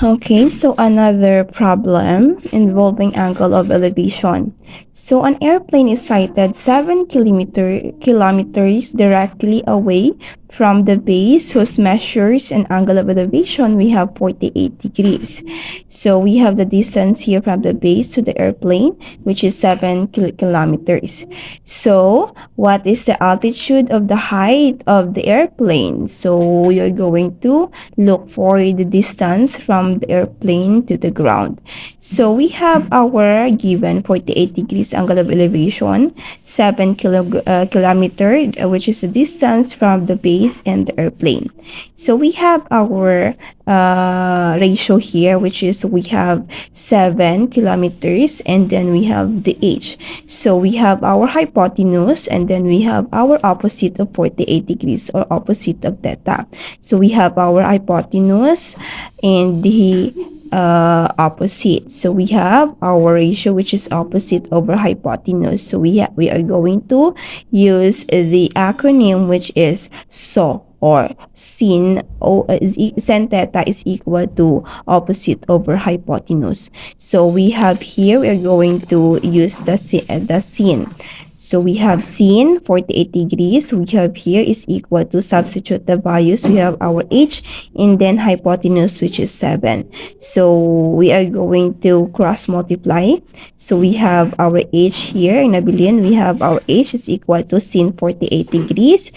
Okay, so another problem involving angle of elevation. So an airplane is sighted 7 kilometers directly away from the base, whose measures and angle of elevation we have 48 degrees. So we have the distance here from the base to the airplane, which is 7 kilometers. So what is the altitude of the height of the airplane? So we are going to look for the distance from the airplane to the ground. So we have our given 48 degrees angle of elevation, 7 kilometer, which is the distance from the base and the airplane. So we have our ratio here, which is we have 7 kilometers, and then we have the h. So we have our hypotenuse, and then we have our opposite of 48 degrees, or opposite of theta. So we have our hypotenuse and the opposite. So we have our ratio, which is opposite over hypotenuse. So we are going to use the acronym, which is SO, or sin theta is equal to opposite over hypotenuse. So we have here, we are going to use the sin. So we have sin 48 degrees. We have here is equal to, substitute the values. We have our h, and then hypotenuse, which is 7. So we are going to cross multiply. So we have our h here in a billion. We have our h is equal to sin 48 degrees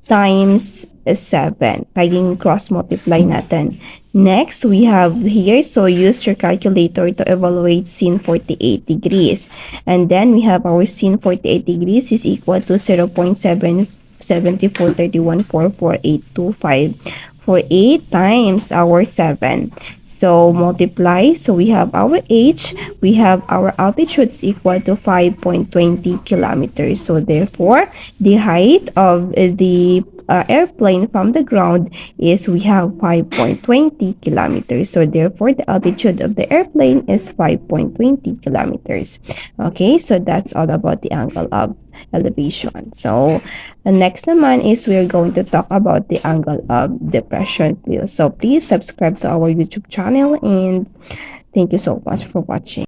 times 7. Kaging cross multiply natin. Next, we have here, so use your calculator to evaluate sin 48 degrees. And then we have our sin 48 degrees is equal to 0.77431444825 for 8 times our 7. So multiply. So we have our h, we have our altitude is equal to 5.20 kilometers. So therefore, the height of the airplane from the ground is we have 5.20 kilometers. So therefore, the altitude of the airplane is 5.20 kilometers. Okay, so that's all about the angle of elevation. So next naman is we're going to talk about the angle of depression. So please subscribe to our YouTube channel, and thank you so much for watching.